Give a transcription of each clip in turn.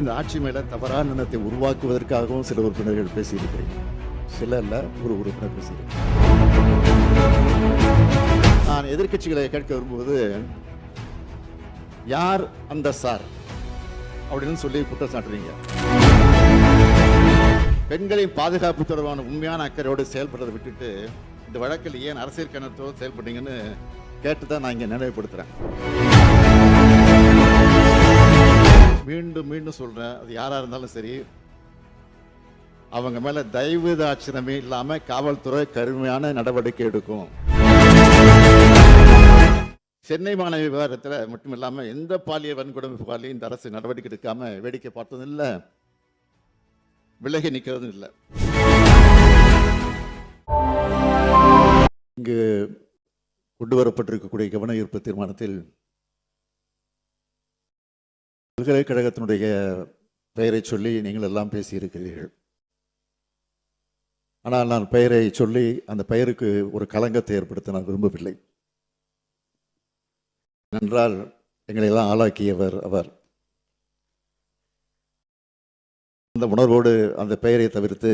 இந்த ஆட்சி மேல தவறான எண்ணத்தை உருவாக்குவதற்காகவும் சில உறுப்பினர்கள் பேசியிருக்கிறீங்க. சில இல்ல, ஒரு உறுப்பினர் பேசியிருக்கிறேன். நான் எதிர்க்கட்சிகளை கேட்க வரும்போது யார் அந்த சார் அப்படின்னு சொல்லி குற்றம் சாட்டுறீங்க. பெண்களின் பாதுகாப்பு தொடர்பான உண்மையான அக்கறையோடு செயல்படுறதை விட்டுட்டு இந்த வழக்கில் ஏன் அரசியல் கணத்தோடு செயல்பட்டீங்கன்னு கேட்டுதான் நான் இங்க நினைவுபடுத்துறேன். மீண்டும் மீண்டும் சொல்றேன், அது யாரா இருந்தாலும் சரி, அவங்க மேல தயவு தாட்சணமே இல்லாம காவல்துறை கடுமையான நடவடிக்கை எடுக்கும். சென்னை மாணவி விவகாரத்தில் மட்டும் இல்லாம எந்த பாலியல் வன்கொடுமை புகாரிலையும் இந்த அரசு நடவடிக்கை எடுக்காம வேடிக்கை பார்த்ததும் இல்லை, விலகி நிற்கிறதும் இல்லை. இங்கு கொண்டு வரப்பட்டிருக்கக்கூடிய கவன ஈர்ப்பு தீர்மானத்தில் பல்கலைக்கழகத்தினுடைய பெயரை சொல்லி நீங்கள் எல்லாம் பேசியிருக்கிறீர்கள். ஆனால் நான் பெயரை சொல்லி அந்த பெயருக்கு ஒரு களங்கத்தை ஏற்படுத்த நான் விரும்பவில்லை. என்றால் எங்களை எல்லாம் ஆளாக்கியவர் அவர். அந்த உணர்வோடு அந்த பெயரை தவிர்த்து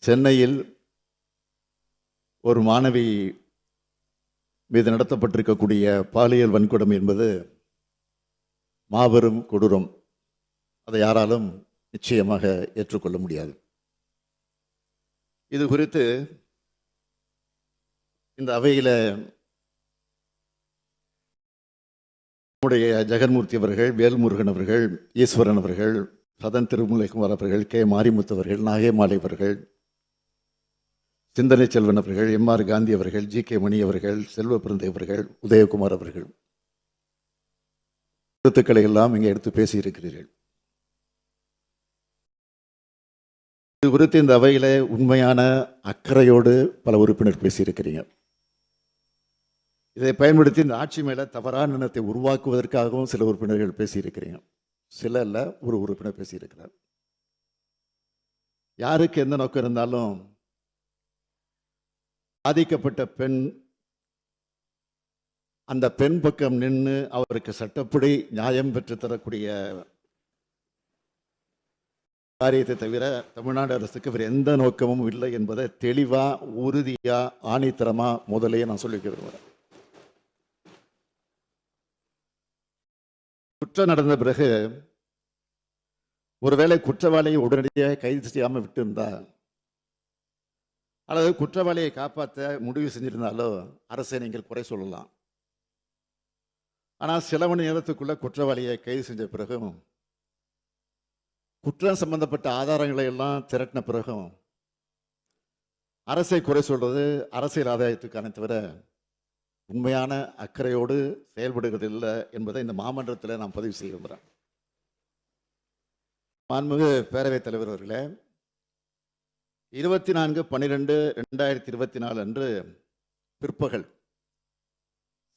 சென்னையில் ஒரு மாணவி மீது நடத்தப்பட்டிருக்கக்கூடிய பாலியல் வன்கொடுமை என்பது மாபெரும் கொடூரம். அதை யாராலும் நிச்சயமாக ஏற்றுக்கொள்ள முடியாது. இது குறித்து இந்த அவையில் நம்முடைய ஜெகன்மூர்த்தி அவர்கள், வேல்முருகன் அவர்கள், ஈஸ்வரன் அவர்கள், சதன் திருமலைக்குமார் அவர்கள், கே மாரிமுத்து அவர்கள், நாகேமாலை அவர்கள், சிந்தனை செல்வன் அவர்கள், எம்.ஆர். காந்தி அவர்கள், ஜி.கே. மணி அவர்கள், செல்வ பிறந்தை அவர்கள், உதயகுமார் அவர்கள் கருத்துக்களை எல்லாம் இங்கே எடுத்து பேசியிருக்கிறீர்கள். இது குறித்து இந்த அவையில உண்மையான அக்கறையோடு பல உறுப்பினர் பேசியிருக்கிறீங்க. இதை பயன்படுத்தி இந்த ஆட்சி மேல தவறான எண்ணத்தை உருவாக்குவதற்காகவும் சில உறுப்பினர்கள் பேசியிருக்கிறீங்க. சில இல்ல, ஒரு உறுப்பினர் பேசியிருக்கிறார். யாருக்கு எந்த நோக்கம் இருந்தாலும் பாதிக்கப்பட்ட பெண் அந்த பெண் பக்கம் நின்று அவருக்கு சட்டப்படி நியாயம் பெற்று தரக்கூடிய காரியத்தை தவிர தமிழ்நாடு அரசுக்கு வேறு எந்த நோக்கமும் இல்லை என்பதை தெளிவா, உறுதியா, ஆணித்தரமா முதலையே நான் சொல்லிக்க விரும்புகிறேன். குற்றம் நடந்த பிறகு ஒருவேளை குற்றவாளியை உடனடியாக கைது செய்யாமல் விட்டு இருந்தா அல்லது குற்றவாளியை காப்பாற்ற முடிவு செஞ்சிருந்தாலோ அரசை நீங்கள் குறை சொல்லலாம். ஆனால் சில மணி நேரத்துக்குள்ள குற்றவாளியை கைது செஞ்ச பிறகும் குற்றம் சம்பந்தப்பட்ட ஆதாரங்களை எல்லாம் திரட்டின பிறகும் அரசை குறை சொல்றது அரசியல் ஆதாயத்துக்கான தவிர உண்மையான அக்கறையோடு செயல்படுகிறது இல்லை என்பதை இந்த மாமன்றத்தில் நான் பதிவு செய்ய விரும்புகிறேன். மாண்புமிகு பேரவைத் தலைவர் அவர்களே, 24/12/2024 அன்று பிற்பகல்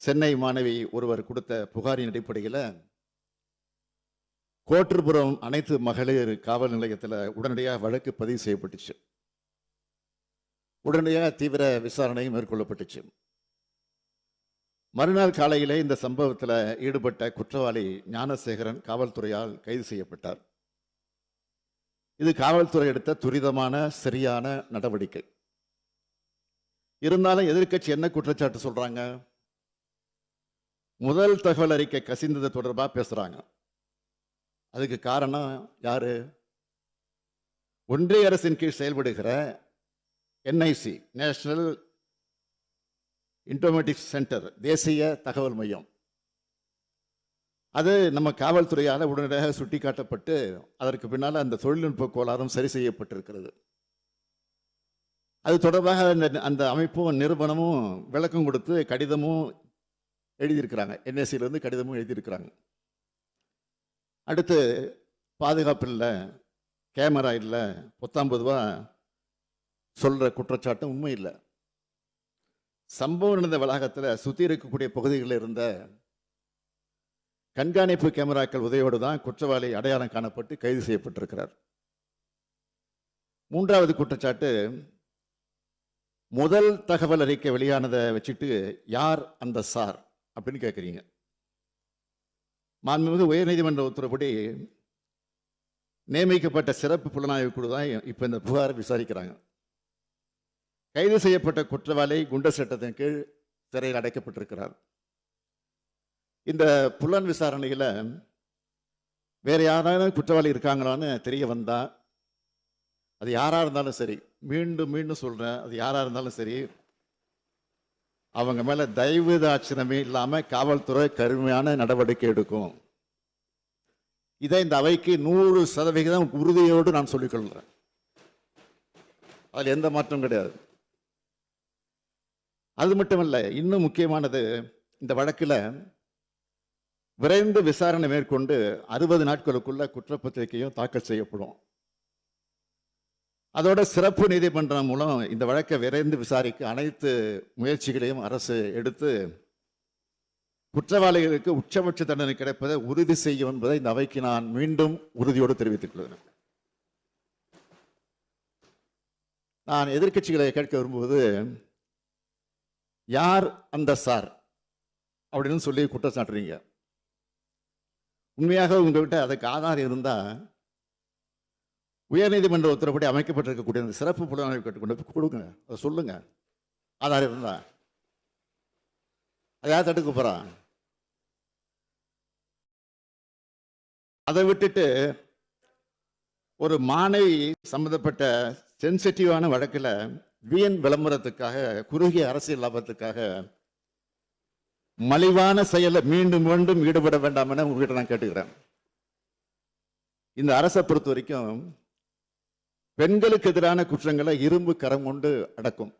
சென்னை மாணவி ஒருவர் கொடுத்த புகாரின் அடிப்படையில் கோட்டூர்புரம் அனைத்து மகளிர் காவல் நிலையத்தில் உடனடியாக வழக்கு பதிவு செய்யப்பட்டுச்சு. உடனடியாக தீவிர விசாரணை மேற்கொள்ளப்பட்டுச்சு. மறுநாள் காலையிலே இந்த சம்பவத்தில் ஈடுபட்ட குற்றவாளி ஞானசேகரன் காவல்துறையால் கைது செய்யப்பட்டார். இது காவல்துறை எடுத்த துரிதமான சரியான நடவடிக்கை. இருந்தாலும் எதிர்க்கட்சி என்ன குற்றச்சாட்டு சொல்றாங்க? முதல் தகவல் அறிக்கை கசிந்தது தொடர்பாக பேசுறாங்க. அதுக்கு காரணம் யாரு? ஒன்றிய அரசின் கீழ் செயல்படுகிற என்ஐசி, நேஷனல் இன்ஃபர்மேட்டிக்ஸ் சென்டர், தேசிய தகவல் மையம். அது நம்ம காவல்துறையால் உடனடியாக சுட்டிக்காட்டப்பட்டு அதற்கு பின்னால் அந்த தொழில்நுட்ப கோளாறும் சரி செய்யப்பட்டிருக்கிறது. அது தொடர்பாக அந்த அமைப்பும் நிறுவனமும் விளக்கம் கொடுத்து கடிதமும் எழுதியிருக்கிறாங்க. என்எஸ்சியிலிருந்து கடிதமும் எழுதியிருக்கிறாங்க. அடுத்து பாதுகாப்பு இல்லை, கேமரா இல்லை, 19 ரூபா சொல்ற குற்றச்சாட்டும் உண்மை இல்லை. சம்பவம் நடந்த வளாகத்தில் சுற்றி இருக்கக்கூடிய பகுதிகளில் இருந்த கண்காணிப்பு கேமராக்கள் உதவியோடு தான் குற்றவாளி அடையாளம் காணப்பட்டு கைது செய்யப்பட்டிருக்கிறார். மூன்றாவது குற்றச்சாட்டு, முதல் தகவல் அறிக்கை வெளியானதை வச்சுட்டு யார் அந்த சார் அப்படின்னு கேட்குறீங்க. மாண்புமிகு உயர்நீதிமன்ற உத்தரவுப்படி நியமிக்கப்பட்ட சிறப்பு புலனாய்வு குழு தான் இப்போ இந்த புகாரை விசாரிக்கிறாங்க. கைது செய்யப்பட்ட குற்றவாளி குண்டர் சட்டத்தின் கீழ் சிறையில் அடைக்கப்பட்டிருக்கிறார். இந்த புலன் விசாரணையில் வேற யாராவது குற்றவாளி இருக்காங்களான்னு தெரிய வந்தா, அது யாரா இருந்தாலும் சரி, மீண்டும் மீண்டும் சொல்றேன், அது யாரா இருந்தாலும் சரி, அவங்க மேல தயவு தாட்சணமே இல்லாம காவல்துறை கடுமையான நடவடிக்கை எடுக்கும். இதை இந்த அவைக்கு 100% உறுதியோடு நான் சொல்லிக்கொள்கிறேன். அதில் எந்த மாற்றம் கிடையாது. அது மட்டுமல்ல, இன்னும் முக்கியமானது, இந்த வழக்கில் விரைந்து விசாரணை மேற்கொண்டு 60 நாட்களுக்குள்ள குற்றப்பத்திரிகையும் தாக்கல் செய்யப்படும். அதோட சிறப்பு நீதிமன்றம் மூலம் இந்த வழக்கை விரைந்து விசாரிக்க அனைத்து முயற்சிகளையும் அரசு எடுத்து குற்றவாளிகளுக்கு உச்சபட்ச தண்டனை கிடைப்பதை உறுதி செய்யும் என்பதை இந்த அவைக்கு நான் மீண்டும் உறுதியோடு தெரிவித்துக் கொள்கிறேன். நான் எதிர்க்கட்சிகளை கேட்க விரும்புவது, யார் அந்த சார் அப்படின்னு சொல்லி குற்றம் சாட்டுறீங்க. உண்மையாக உங்ககிட்ட அதுக்கு ஆதாரம் இருந்தா, உயர்நீதிமன்ற உத்தரவுப்படி அமைக்கப்பட்டிருக்கக்கூடிய அந்த சிறப்பு புலனாய்வு கேட்டுக்கொண்டு கொடுங்க, அதை சொல்லுங்க. ஆதாரம் இருந்தா அதை யார் தடுக்க போறா? அதை விட்டுட்டு ஒரு மாணவி சம்பந்தப்பட்ட சென்சிட்டிவான வழக்கில் வீண் விளம்பரத்துக்காக, குறுகிய அரசியல் லாபத்துக்காக மலிவான செயலை மீண்டும் மீண்டும் ஈடுபட வேண்டாம் என உங்ககிட்ட நான் கேட்டுக்கிறேன். இந்த அரசை பொறுத்த வரைக்கும் பெண்களுக்கு எதிரான குற்றங்களை இரும்பு கரம் கொண்டு அடக்கும்.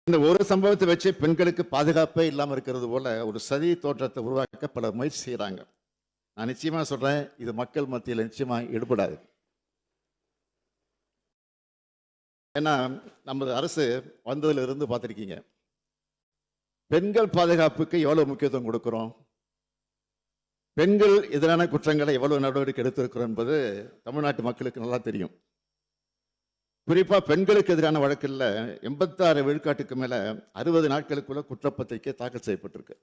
இந்த ஒரு சம்பவத்தை வச்சு பெண்களுக்கு பாதுகாப்பே இல்லாமல் இருக்கிறது போல ஒரு சதி தோற்றத்தை உருவாக்க பல முயற்சி செய்யறாங்க. நான் நிச்சயமா சொல்றேன், இது மக்கள் மத்தியில் நிச்சயமா ஈடுபடாது. ஏன்னா நமது அரசு வந்ததுல இருந்து பார்த்திருக்கீங்க, பெண்கள் பாதுகாப்புக்கு எவ்வளவு முக்கியத்துவம் கொடுக்கிறோம், பெண்கள் எதிரான குற்றங்களை எவ்வளவு நடவடிக்கை எடுத்திருக்கிறோம் என்பது தமிழ்நாட்டு மக்களுக்கு நல்லா தெரியும். குறிப்பா பெண்களுக்கு எதிரான வழக்கில் 86 விழுக்காட்டுக்கு மேல 60 நாட்களுக்குள்ள குற்றப்பத்திரிகை தாக்கல் செய்யப்பட்டிருக்கு.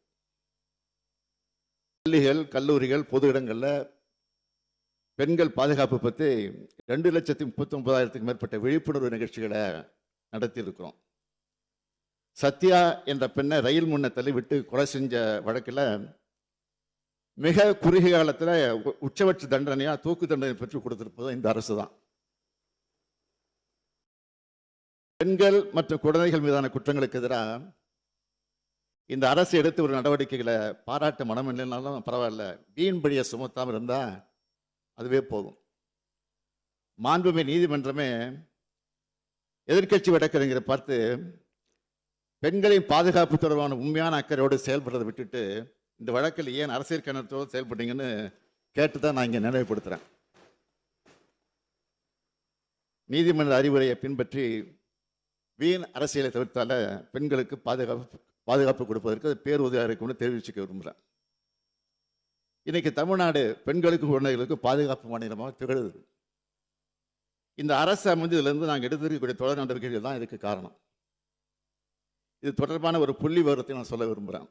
பள்ளிகள், கல்லூரிகள், பொது இடங்கள்ல பெண்கள் பாதுகாப்பு பற்றி 2,39,000க்கும் மேற்பட்ட விழிப்புணர்வு நிகழ்ச்சிகளை நடத்தி இருக்கிறோம். சத்யா என்ற பெண்ணை ரயில் முன்ன தள்ளி விட்டு கொலை செஞ்ச வழக்கில் மிக குறுகிய காலத்தில் உச்சபட்ச தண்டனையா தூக்கு தண்டனை பெற்றுக் கொடுத்திருப்பது இந்த அரசு தான். பெண்கள் மற்றும் குழந்தைகள் மீதான குற்றங்களுக்கு எதிராக இந்த அரசு எடுத்து ஒரு நடவடிக்கைகளை பாராட்ட மனம் இல்லைனாலும் பரவாயில்ல, வீண் பழியை சுமத்தாமல் இருந்தா அதுவே போதும். மாண்புமிகு நீதிமன்றமே எதிர்க்கட்சி வழக்கறிஞரை பார்த்து பெண்களின் பாதுகாப்பு தொடர்பான உண்மையான அக்கறையோடு செயல்படுறதை விட்டுட்டு இந்த வழக்கில் ஏன் அரசியல் கணத்தோடு செயல்பட்டீங்கன்னு கேட்டுதான் நான் இங்கே நினைவுபடுத்துறேன். நீதிமன்ற அறிவுரையை பின்பற்றி வீண் அரசியலை தவிர்த்தால பெண்களுக்கு பாதுகாப்பு கொடுப்பதற்கு பேருதவியாக இருக்கும்னு தெரிவிச்சுக்க விரும்புகிறேன். இன்னைக்கு தமிழ்நாடு பெண்களுக்கு குழந்தைகளுக்கு பாதுகாப்பு மாநிலமாக திகழுது. இந்த அரசு அமைந்ததிலிருந்து நாங்கள் எடுத்திருக்கக்கூடிய தொடர் நடவடிக்கைகள் தான் இதுக்கு காரணம். இது தொடர்பான ஒரு புள்ளி விவரத்தை நான் சொல்ல விரும்புகிறேன்.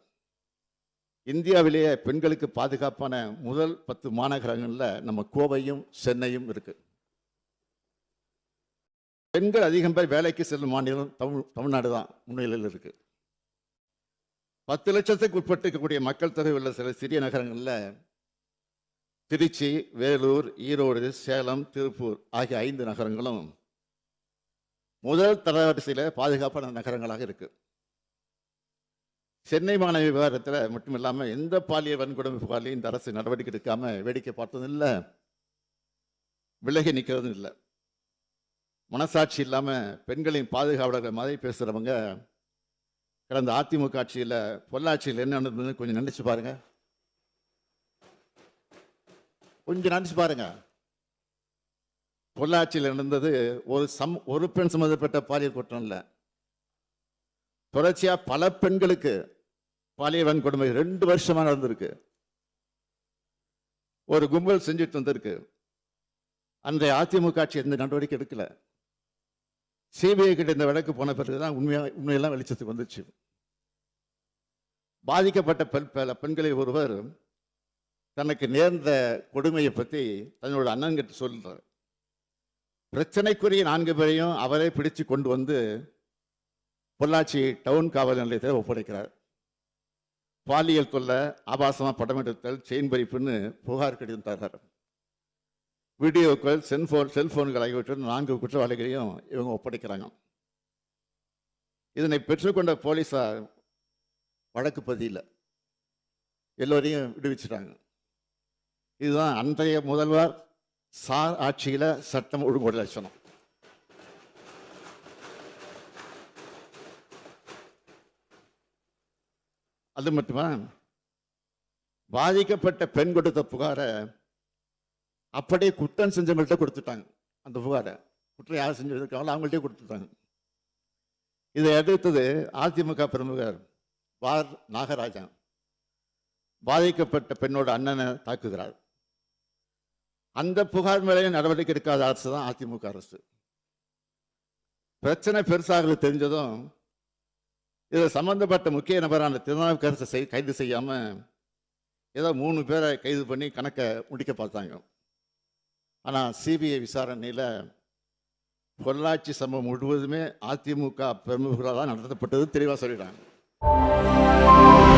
இந்தியாவிலேயே பெண்களுக்கு பாதுகாப்பான முதல் 10 மாநகரங்களில் நம்ம கோவையும் சென்னையும் இருக்கு. பெண்கள் அதிகம் பேர் வேலைக்கு செல்லும் மாநிலம் தமிழ்நாடு தான் முன்னிலையில் இருக்கு. 10 லட்சத்துக்கு உட்பட்டு இருக்கக்கூடிய மக்கள் தொகை உள்ள சில சிறிய நகரங்களில் திருச்சி, வேலூர், ஈரோடு, சேலம், திருப்பூர் ஆகிய 5 நகரங்களும் முதல் தரவரிசையில் பாதுகாப்பான நகரங்களாக இருக்கு. சென்னை மாணவி விவகாரத்தில் மட்டும் இல்லாமல் எந்த பாலியல் வன்கொடுமை புகாரிலையும் இந்த அரசு நடவடிக்கை எடுக்காம வேடிக்கை பார்த்ததும் இல்லை, விலகி நிற்கிறதும் இல்லை. மனசாட்சி இல்லாமல் பெண்களின் பாதுகாவலர்கள் மாதிரி பேசுகிறவங்க கடந்த அதிமுக ஆட்சியில் பொள்ளாச்சியில் என்ன நடந்ததுன்னு கொஞ்சம் நினைச்சு பாருங்க. பொள்ளாச்சியில் நடந்தது ஒரு பெண் சம்பந்தப்பட்ட பாலியல் குற்றம் இல்லை, தொடர்ச்சியா பல பெண்களுக்கு பாலியல் வன்கொடுமை 2 வருஷமா நடந்திருக்கு. ஒரு கும்பல் செஞ்சுட்டு வந்திருக்கு. அன்றைய அதிமுக ஆட்சி எந்த நடவடிக்கை எடுக்கல. சிபிஐ கிட்ட இந்த வழக்கு போன பிறகுதான் உண்மையெல்லாம் வெளிச்சத்துக்கு வந்துச்சு. பாதிக்கப்பட்ட பல பெண்களில் ஒருவர் தனக்கு நேர்ந்த கொடுமையை பற்றி தன்னோட அண்ணன்கிட்ட சொல்றார். பிரச்சனைக்குரிய 4 பேரையும் அவரே பிடிச்சு கொண்டு வந்து பொள்ளாச்சி டவுன் காவல் நிலையத்தில் ஒப்படைக்கிறார். பாலியல் தொல்லை, ஆபாசமாக படம் எடுத்தல், செயின் பறிப்புன்னு புகார் கடிதம் தர்றார். வீடியோக்கள், செல்போன்கள் ஆகியவற்றில் 4 குற்றவாளிகளையும் இவங்க ஒப்படைக்கிறாங்க. இதனை பெற்றுக்கொண்ட போலீஸார் வழக்கு பதியல, எல்லோரையும் விடுவிச்சிட்டாங்க. இதுதான் அன்றைய முதல்வர் சார் ஆட்சியில் சட்டம் ஒழுங்கு லட்சணம். அது மட்டுமா, பாதிக்கப்பட்ட பெண் கொடுத்த புகாரை அப்படியே குற்றம் செஞ்சவங்கள்ட்ட கொடுத்துட்டாங்க. அந்த புகாரை குற்றம் யார் செஞ்சிருக்காங்களோ அவங்கள்ட்டே கொடுத்துட்டாங்க. இதை அடுத்தது அதிமுக பிரமுகர் வார் நாகராஜன் பாதிக்கப்பட்ட பெண்ணோட அண்ணனை தாக்குகிறார். அந்த புகார் மேலே நடவடிக்கை எடுக்காத அரசு தான் அதிமுக அரசு. பிரச்சனை பெருசாக தெரிஞ்சதும் இதில் சம்பந்தப்பட்ட முக்கிய நபரான திருநாவுக்கரசை கைது செய்யாம ஏதோ 3 பேரை கைது பண்ணி கணக்கை முடிக்க பார்த்தாங்க. ஆனால் சிபிஐ விசாரணையில் பொள்ளாச்சி சம்பவம் முழுவதுமே அதிமுக பிரமுகர்களால் நடத்தப்பட்டது தெளிவாக சொல்லிடுறாங்க.